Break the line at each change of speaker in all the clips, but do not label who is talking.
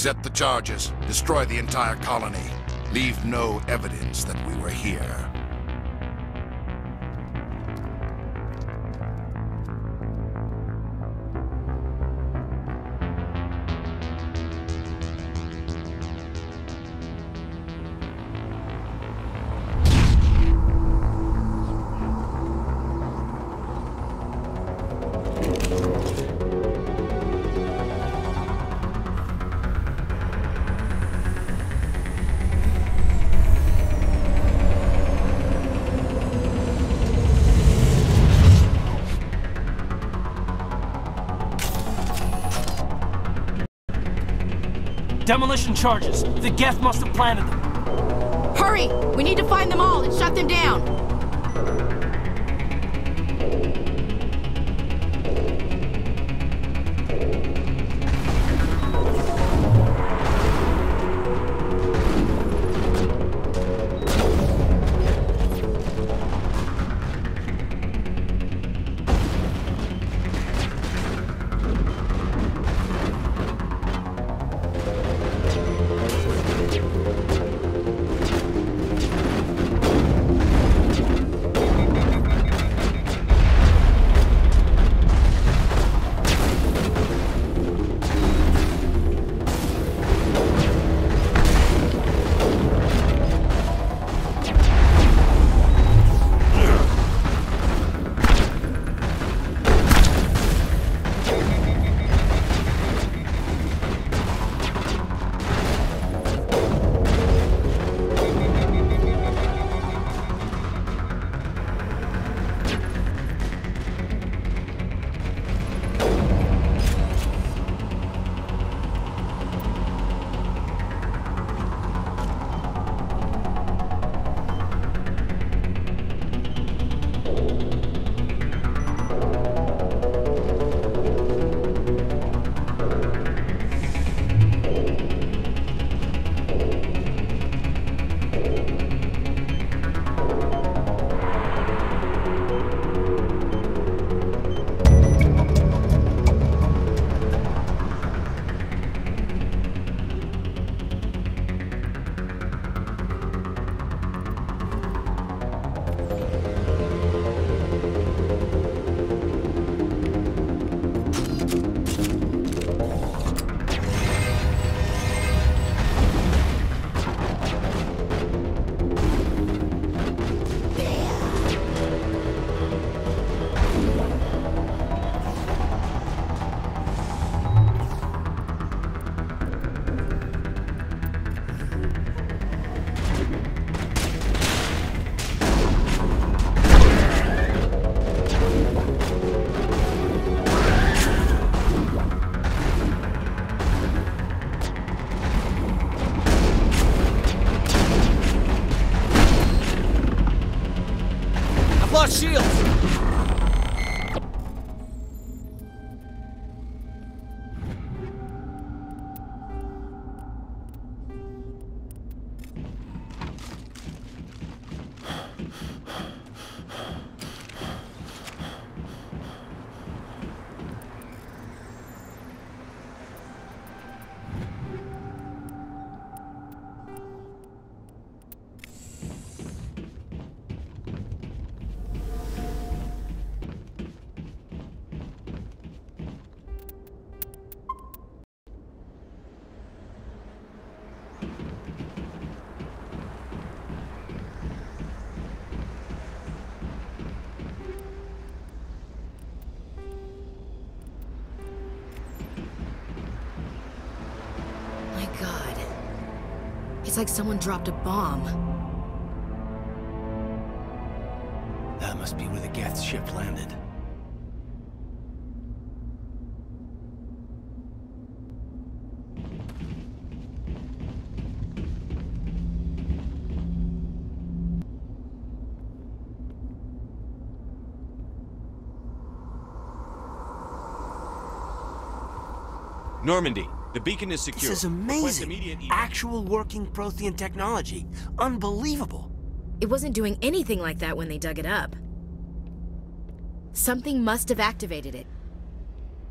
Set the charges. Destroy the entire colony. Leave no evidence that we were here.
Demolition charges. The Geth must have planted them.
Hurry! We need to find them all and shut them down!
Shields!
God. It's like someone dropped a bomb.
That must be where the Geth ship landed.
Normandy, the beacon is secure.
This is amazing. Actual working Prothean technology. Unbelievable.
It wasn't doing anything like that when they dug it up. Something must have activated it.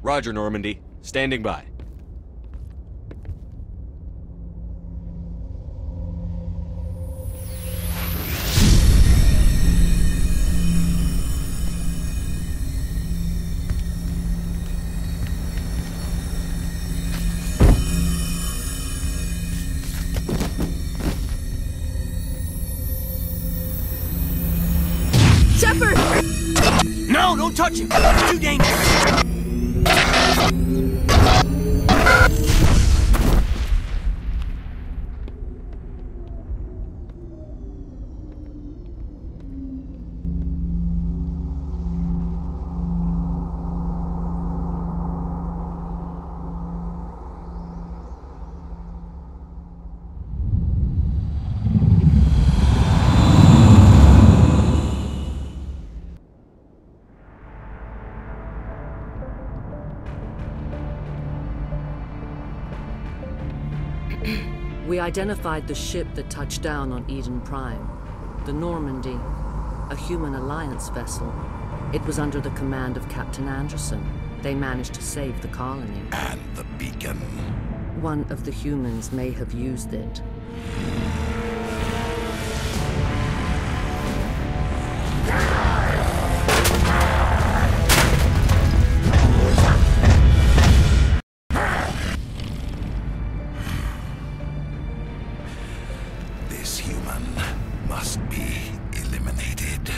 Roger, Normandy. Standing by.
Shepard!
No, don't touch him! It's too dangerous!
We identified the ship that touched down on Eden Prime, the Normandy, a human alliance vessel. It was under the command of Captain Anderson. They managed to save the colony.
And the beacon.
One of the humans may have used it.
This human must be eliminated.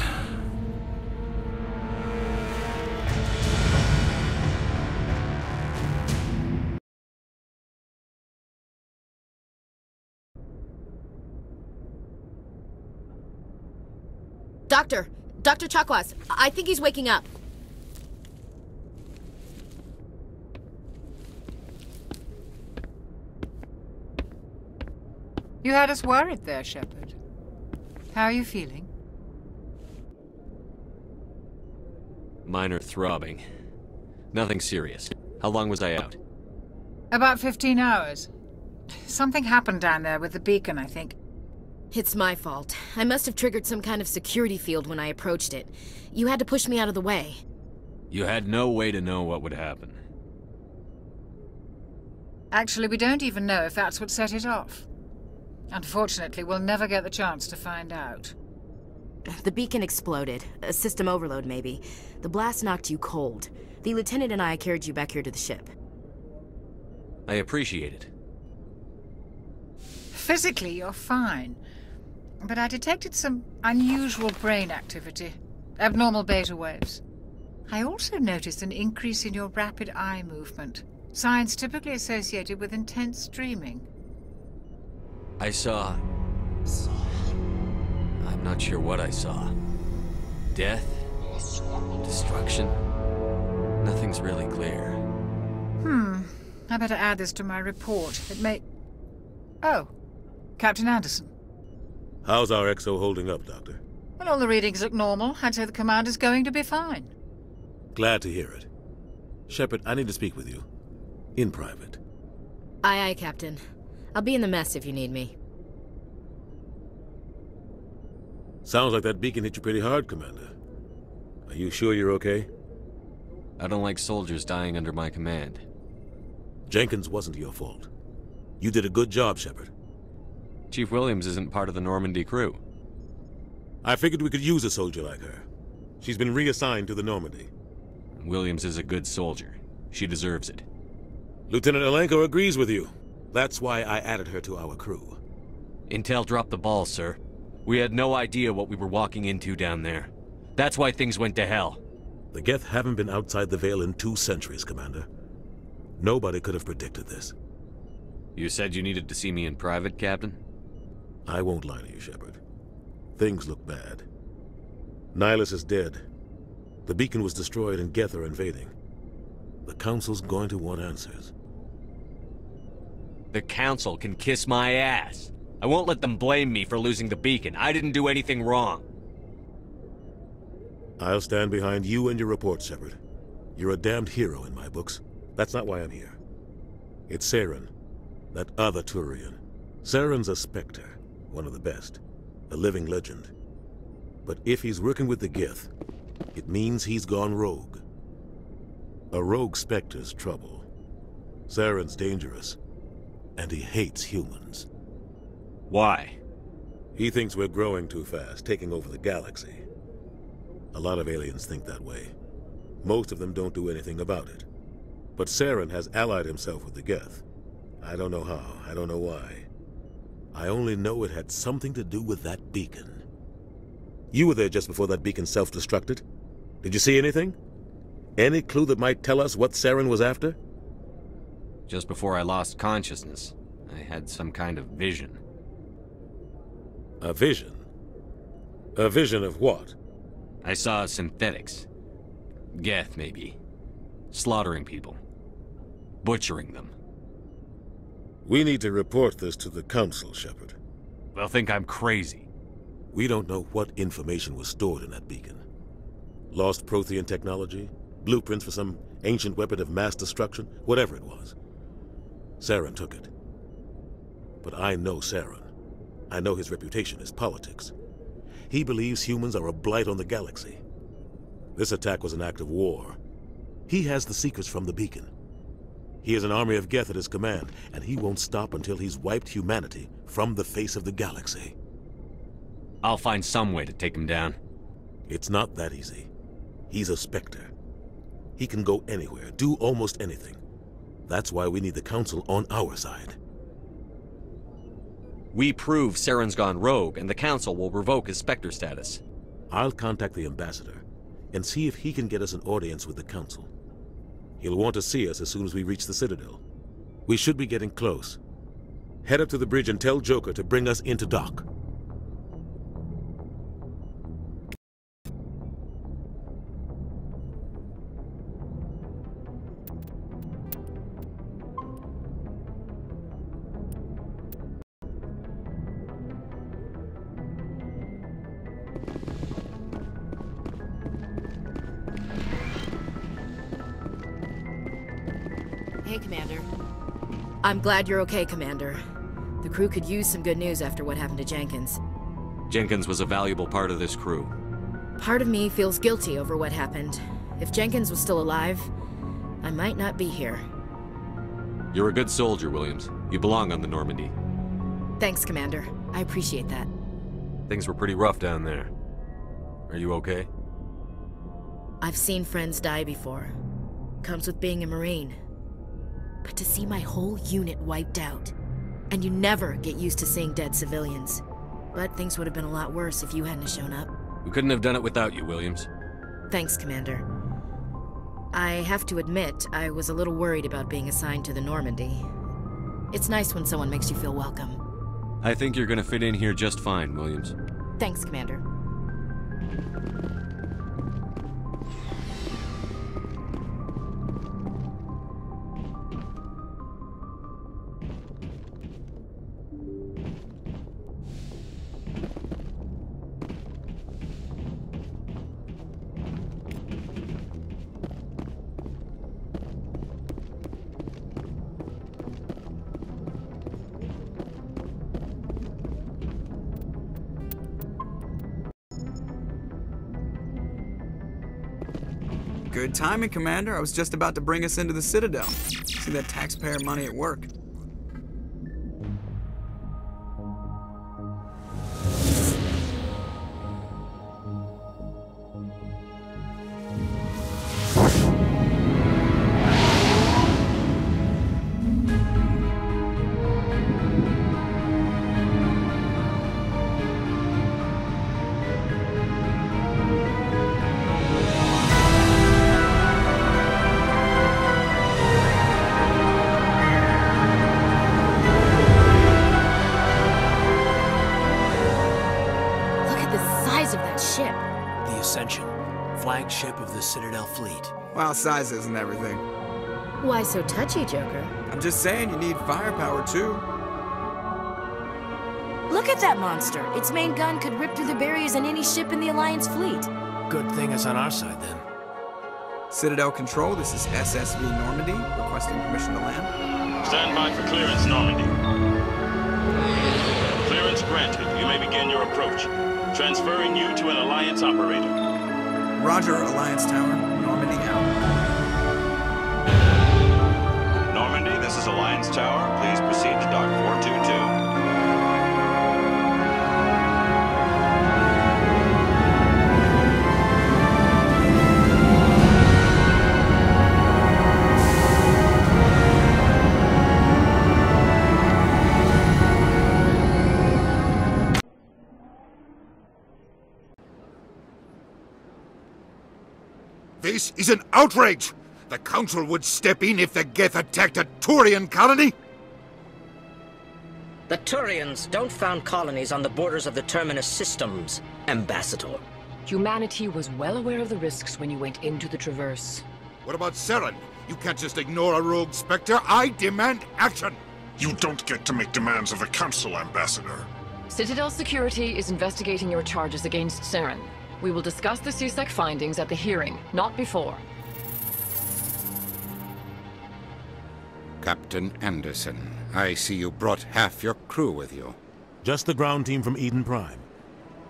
Dr. Chakwas, I think he's waking up.
You had us worried there, Shepard. How are you feeling?
Minor throbbing. Nothing serious. How long was I out?
About 15 hours. Something happened down there with the beacon, I think.
It's my fault. I must have triggered some kind of security field when I approached it. You had to push me out of the way.
You had no way to know what would happen.
Actually, we don't even know if that's what set it off. Unfortunately, we'll never get the chance to find out.
The beacon exploded. A system overload, maybe. The blast knocked you cold. The lieutenant and I carried you back here to the ship.
I appreciate it.
Physically, you're fine. But I detected some unusual brain activity. Abnormal beta waves. I also noticed an increase in your rapid eye movement. Signs typically associated with intense dreaming.
I saw... I'm not sure what I saw. Death? Destruction? Nothing's really clear.
I better add this to my report. It may... Oh. Captain Anderson.
How's our XO holding up, Doctor?
Well, all the readings look normal. I'd say the commander's going to be fine.
Glad to hear it. Shepard, I need to speak with you. In private.
Aye, Captain. I'll be in the mess if you need me.
Sounds like that beacon hit you pretty hard, Commander. Are you sure you're okay?
I don't like soldiers dying under my command.
Jenkins wasn't your fault. You did a good job, Shepard.
Chief Williams isn't part of the Normandy crew.
I figured we could use a soldier like her. She's been reassigned to the Normandy.
Williams is a good soldier. She deserves it.
Lieutenant Alenko agrees with you. That's why I added her to our crew.
Intel dropped the ball, sir. We had no idea what we were walking into down there. That's why things went to hell.
The Geth haven't been outside the Veil in 2 centuries, Commander. Nobody could have predicted this.
You said you needed to see me in private, Captain?
I won't lie to you, Shepard. Things look bad. Nihilus is dead. The beacon was destroyed and Geth are invading. The Council's going to want answers.
The Council can kiss my ass. I won't let them blame me for losing the beacon. I didn't do anything wrong.
I'll stand behind you and your report, Shepard. You're a damned hero in my books. That's not why I'm here. It's Saren, that other Turian. Saren's a Spectre, one of the best. A living legend. But if he's working with the Geth, it means he's gone rogue. A rogue Spectre's trouble. Saren's dangerous, and he hates humans.
Why?
He thinks we're growing too fast, taking over the galaxy. A lot of aliens think that way. Most of them don't do anything about it. But Saren has allied himself with the Geth. I don't know how, I don't know why. I only know it had something to do with that beacon. You were there just before that beacon self-destructed. Did you see anything? Any clue that might tell us what Saren was after?
Just before I lost consciousness, I had some kind of vision.
A vision? A vision of what?
I saw synthetics. Geth, maybe. Slaughtering people. Butchering them.
We need to report this to the Council, Shepard.
They'll think I'm crazy.
We don't know what information was stored in that beacon. Lost Prothean technology? Blueprints for some ancient weapon of mass destruction? Whatever it was. Saren took it. But I know Saren. I know his reputation is politics. He believes humans are a blight on the galaxy. This attack was an act of war. He has the secrets from the beacon. He has an army of Geth at his command, and he won't stop until he's wiped humanity from the face of the galaxy.
I'll find some way to take him down.
It's not that easy. He's a Spectre. He can go anywhere, do almost anything. That's why we need the Council on our side.
We prove Saren's gone rogue, and the Council will revoke his Spectre status.
I'll contact the Ambassador and see if he can get us an audience with the Council. He'll want to see us as soon as we reach the Citadel. We should be getting close. Head up to the bridge and tell Joker to bring us into dock.
Hey, Commander. I'm glad you're okay, Commander. The crew could use some good news after what happened to Jenkins.
Jenkins was a valuable part of this crew.
Part of me feels guilty over what happened. If Jenkins was still alive, I might not be here.
You're a good soldier, Williams. You belong on the Normandy.
Thanks, Commander. I appreciate that.
Things were pretty rough down there. Are you okay?
I've seen friends die before. Comes with being a Marine. But to see my whole unit wiped out, and you never get used to seeing dead civilians. But things would have been a lot worse if you hadn't shown up.
We couldn't have done it without you, Williams.
Thanks, Commander. I have to admit, I was a little worried about being assigned to the Normandy. It's nice when someone makes you feel welcome.
I think you're gonna fit in here just fine, Williams.
Thanks, Commander.
Good timing, Commander. I was just about to bring us into the Citadel. See that taxpayer money at work.
Flagship of the Citadel fleet.
Well, size isn't everything.
Why so touchy, Joker?
I'm just saying you need firepower, too.
Look at that monster! Its main gun could rip through the barriers in any ship in the Alliance fleet.
Good thing it's on our side, then.
Citadel Control, this is SSV Normandy, requesting permission to land.
Stand by for clearance, Normandy. Clearance granted. You may begin your approach. Transferring you to an Alliance operator.
Roger, Alliance Tower. Normandy out.
Normandy, this is Alliance Tower. Please proceed to Dock 422.
This is an outrage! The Council would step in if the Geth attacked a Turian colony?
The Turians don't found colonies on the borders of the Terminus systems, Ambassador.
Humanity was well aware of the risks when you went into the Traverse.
What about Saren? You can't just ignore a rogue Spectre. I demand action!
You don't get to make demands of the Council, Ambassador.
Citadel Security is investigating your charges against Saren. We will discuss the CSEC findings at the hearing, not before.
Captain Anderson, I see you brought half your crew with you.
Just the ground team from Eden Prime,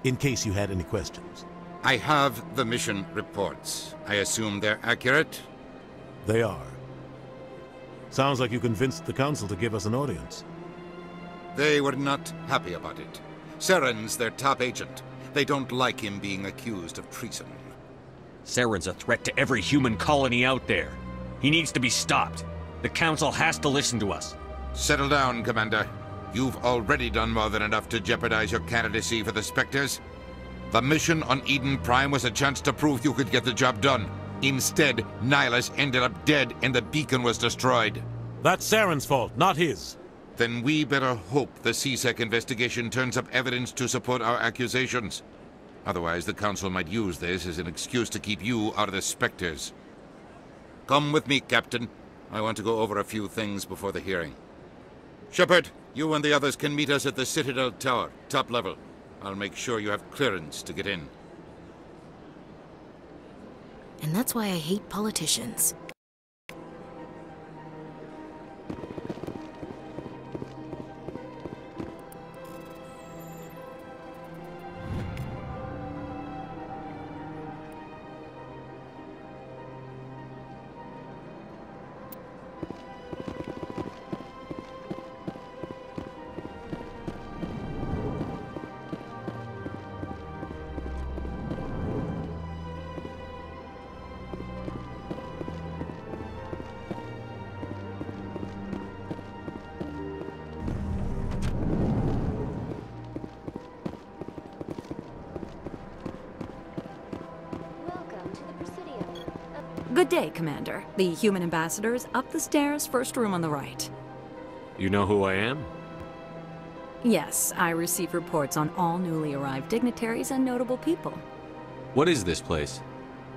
in case you had any questions.
I have the mission reports. I assume they're accurate?
They are. Sounds like you convinced the Council to give us an audience.
They were not happy about it. Saren's their top agent. They don't like him being accused of treason.
Saren's a threat to every human colony out there. He needs to be stopped. The Council has to listen to us.
Settle down, Commander. You've already done more than enough to jeopardize your candidacy for the Spectres. The mission on Eden Prime was a chance to prove you could get the job done. Instead, Nihilus ended up dead and the beacon was destroyed.
That's Saren's fault, not his.
Then we better hope the CSEC investigation turns up evidence to support our accusations. Otherwise, the Council might use this as an excuse to keep you out of the Spectres. Come with me, Captain. I want to go over a few things before the hearing. Shepard, you and the others can meet us at the Citadel Tower, top level. I'll make sure you have clearance to get in.
And that's why I hate politicians.
Good day, Commander. The human ambassador is up the stairs, first room on the right.
You know who I am?
Yes, I receive reports on all newly arrived dignitaries and notable people.
What is this place?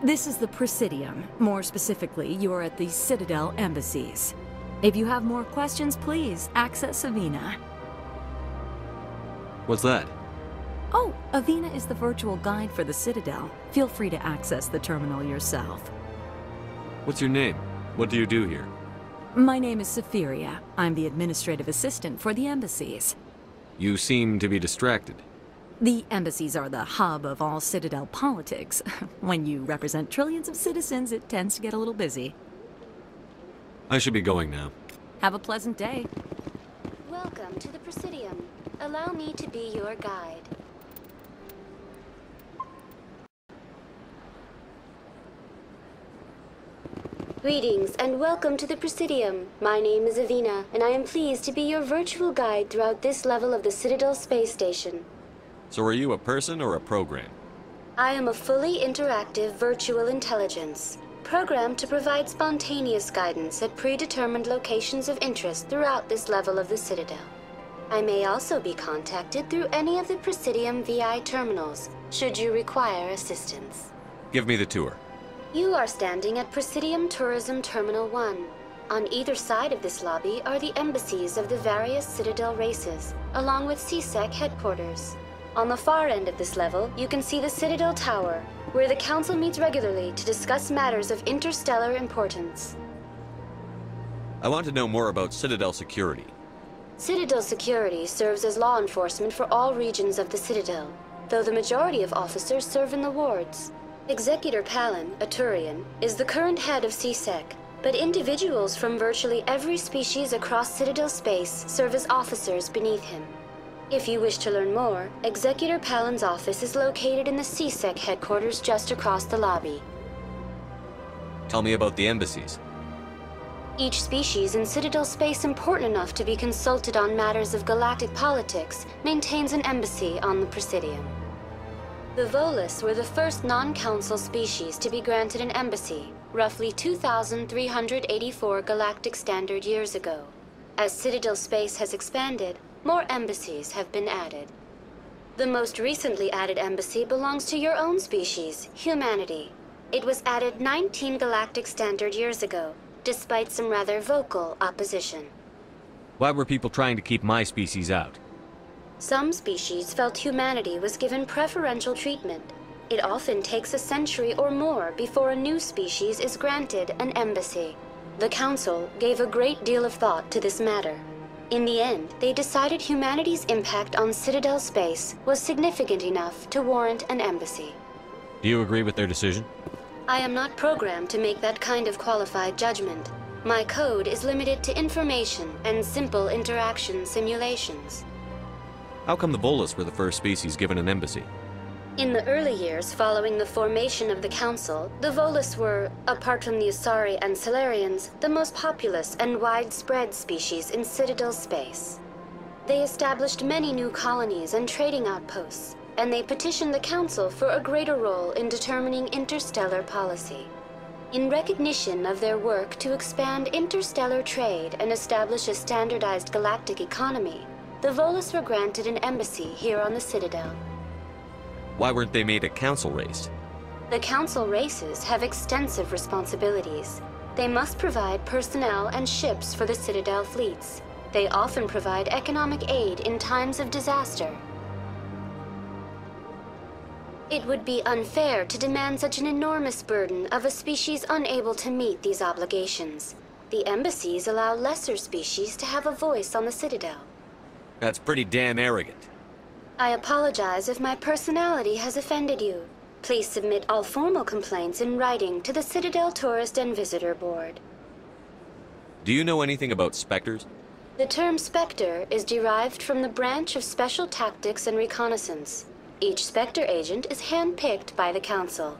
This is the Presidium. More specifically, you are at the Citadel embassies. If you have more questions, please access Avina.
What's that?
Oh, Avina is the virtual guide for the Citadel. Feel free to access the terminal yourself.
What's your name? What do you do here?
My name is Safiria. I'm the administrative assistant for the embassies.
You seem to be distracted.
The embassies are the hub of all Citadel politics. When you represent trillions of citizens, it tends to get a little busy.
I should be going now.
Have a pleasant day.
Welcome to the Presidium. Allow me to be your guide. Greetings and welcome to the Presidium. My name is Avina, and I am pleased to be your virtual guide throughout this level of the Citadel space station.
So are you a person or a program?
I am a fully interactive virtual intelligence, programmed to provide spontaneous guidance at predetermined locations of interest throughout this level of the Citadel. I may also be contacted through any of the Presidium VI terminals, should you require assistance.
Give me the tour.
You are standing at Presidium Tourism Terminal 1. On either side of this lobby are the embassies of the various Citadel races, along with CSEC headquarters. On the far end of this level, you can see the Citadel Tower, where the Council meets regularly to discuss matters of interstellar importance.
I want to know more about Citadel security.
Citadel security serves as law enforcement for all regions of the Citadel, though the majority of officers serve in the wards. Executor Palin, a Turian, is the current head of CSEC, but individuals from virtually every species across Citadel space serve as officers beneath him. If you wish to learn more, Executor Palin's office is located in the CSEC headquarters just across the lobby.
Tell me about the embassies.
Each species in Citadel space important enough to be consulted on matters of galactic politics maintains an embassy on the Presidium. The Volus were the first non-council species to be granted an embassy, roughly 2,384 galactic standard years ago. As Citadel space has expanded, more embassies have been added. The most recently added embassy belongs to your own species, humanity. It was added 19 galactic standard years ago, despite some rather vocal opposition.
Why were people trying to keep my species out?
Some species felt humanity was given preferential treatment. It often takes a century or more before a new species is granted an embassy. The Council gave a great deal of thought to this matter. In the end, they decided humanity's impact on Citadel space was significant enough to warrant an embassy.
Do you agree with their decision?
I am not programmed to make that kind of qualified judgment. My code is limited to information and simple interaction simulations.
How come the Volus were the first species given an embassy?
In the early years following the formation of the Council, the Volus were, apart from the Asari and Salarians, the most populous and widespread species in Citadel space. They established many new colonies and trading outposts, and they petitioned the Council for a greater role in determining interstellar policy. In recognition of their work to expand interstellar trade and establish a standardized galactic economy, the Volus were granted an embassy here on the Citadel.
Why weren't they made a council race?
The Council races have extensive responsibilities. They must provide personnel and ships for the Citadel fleets. They often provide economic aid in times of disaster. It would be unfair to demand such an enormous burden of a species unable to meet these obligations. The embassies allow lesser species to have a voice on the Citadel.
That's pretty damn arrogant.
I apologize if my personality has offended you. Please submit all formal complaints in writing to the Citadel Tourist and Visitor Board.
Do you know anything about Spectres?
The term Spectre is derived from the branch of Special Tactics and Reconnaissance. Each Spectre agent is handpicked by the Council.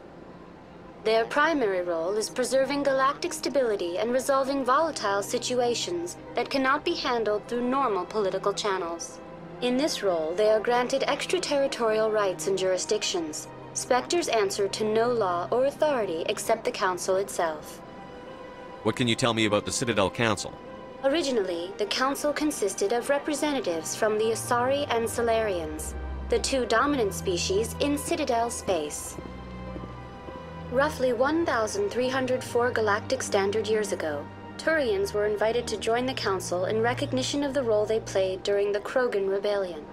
Their primary role is preserving galactic stability and resolving volatile situations that cannot be handled through normal political channels. In this role, they are granted extraterritorial rights and jurisdictions. Spectres answer to no law or authority except the Council itself.
What can you tell me about the Citadel Council?
Originally, the Council consisted of representatives from the Asari and Salarians, the two dominant species in Citadel space. Roughly 1,304 galactic standard years ago, Turians were invited to join the Council in recognition of the role they played during the Krogan Rebellion.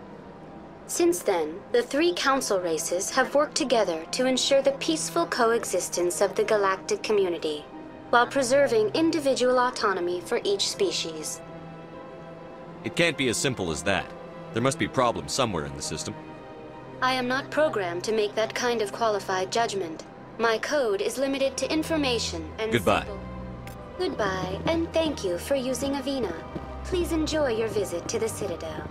Since then, the three Council races have worked together to ensure the peaceful coexistence of the galactic community, while preserving individual autonomy for each species.
It can't be as simple as that. There must be problems somewhere in the system.
I am not programmed to make that kind of qualified judgment. My code is limited to information and
Goodbye.
Goodbye, and thank you for using Avina. Please enjoy your visit to the Citadel.